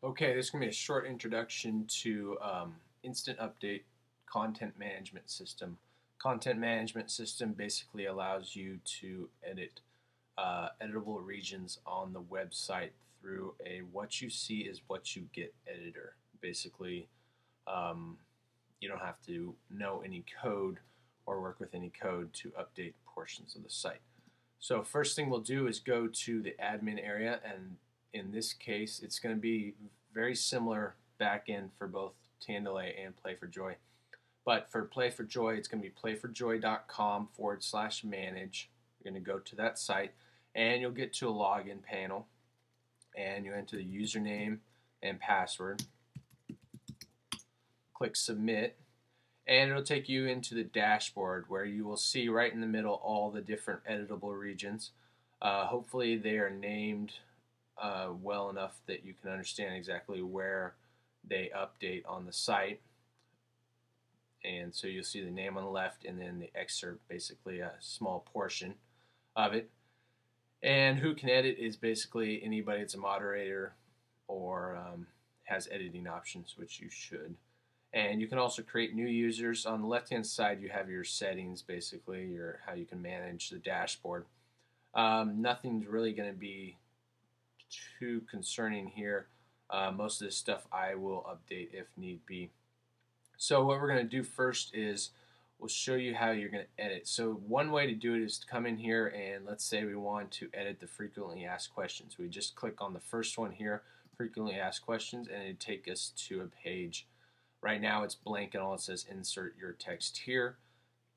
Okay, this is going to be a short introduction to Instant Update Content Management System. Content Management System basically allows you to edit editable regions on the website through a what you see is what you get editor. Basically, um, you don't have to know any code or work with any code to update portions of the site. So first thing we'll do is go to the admin area, and in this case it's going to be very similar backend for both Tandalay and Play4Joy. But for Play4Joy, it's going to be playforjoy.com/manage. You're going to go to that site and you'll get to a login panel and you enter the username and password. Click submit and it'll take you into the dashboard where you will see right in the middle all the different editable regions. Hopefully they are named well enough that you can understand exactly where they update on the site. And so you'll see the name on the left and then the excerpt, basically a small portion of it. And who can edit is basically anybody that's a moderator or has editing options, which you should. And you can also create new users. On the left-hand side, you have your settings, basically, how you can manage the dashboard. Nothing's really going to be too concerning here. Most of this stuff I will update if need be. So what we're going to do first is we'll show you how you're going to edit. So one way to do it is to come in here and let's say we want to edit the frequently asked questions. We just click on the first one here, frequently asked questions, and it'd take us to a page. Right now it's blank and all it says insert your text here,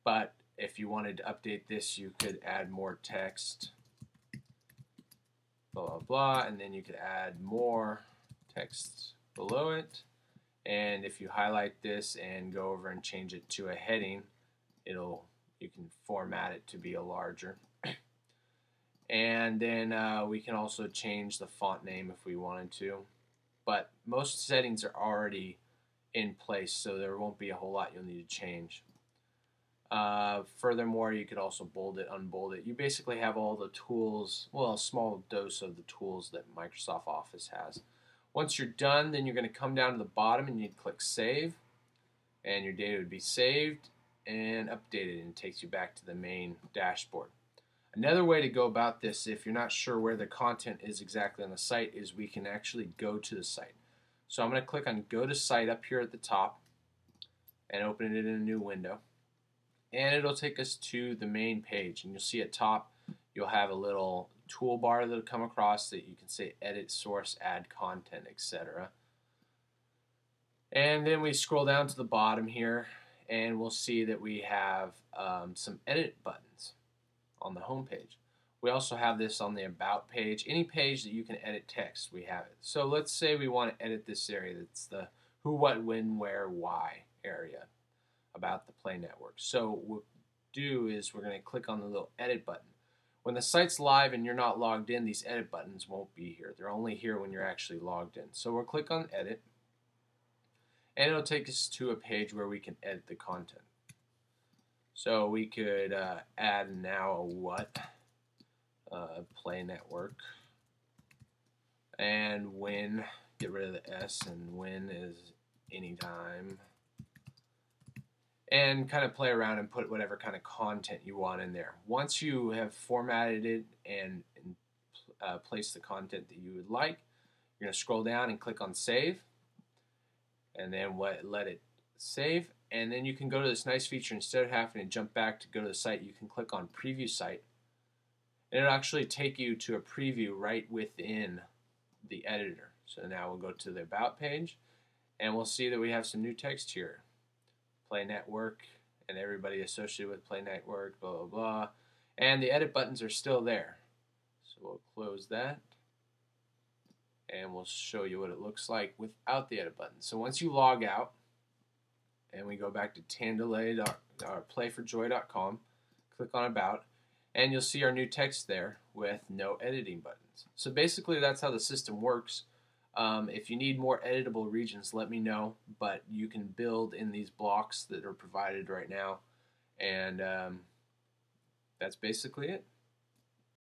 but if you wanted to update this you could add more text, blah blah blah, and then you could add more text below it. And if you highlight this and go over and change it to a heading, you can format it to be a larger. And then we can also change the font name if we wanted to. But most settings are already in place, so there won't be a whole lot you'll need to change. Furthermore, you could also bold it, unbold it. You basically have all the tools, well, a small dose of the tools that Microsoft Office has. Once you're done, then you're going to come down to the bottom and you'd click save, and your data would be saved and updated, and it takes you back to the main dashboard. Another way to go about this, if you're not sure where the content is exactly on the site, is we can actually go to the site. So I'm going to click on Go to Site up here at the top and open it in a new window. And it'll take us to the main page. And you'll see at top you'll have a little toolbar that'll come across that you can say Edit, Source, Add Content, etc. And then we scroll down to the bottom here and we'll see that we have some edit buttons on the home page. We also have this on the About page. Any page that you can edit text, we have it. So let's say we want to edit this area. That's the who, what, when, where, why area about the Play Network. So what we'll do is we're going to click on the little edit button. When the site's live and you're not logged in, these edit buttons won't be here. They're only here when you're actually logged in. So we'll click on Edit, and it'll take us to a page where we can edit the content. So we could add now a what. Play Network, and when, get rid of the S, and when is anytime, and kind of play around and put whatever kind of content you want in there. Once you have formatted it and placed the content that you would like, you're going to scroll down and click on Save, and then let it save, and then you can go to this nice feature. Instead of having to jump back to go to the site, you can click on Preview Site. And it'll actually take you to a preview right within the editor. So now we'll go to the About page, and we'll see that we have some new text here. Play Network, and everybody associated with Play Network, blah, blah, blah. And the edit buttons are still there. So we'll close that, and we'll show you what it looks like without the edit button. So once you log out, and we go back to playforjoy.com, click on About, and you'll see our new text there with no editing buttons. So basically that's how the system works. If you need more editable regions, let me know, but you can build in these blocks that are provided right now, and that's basically it.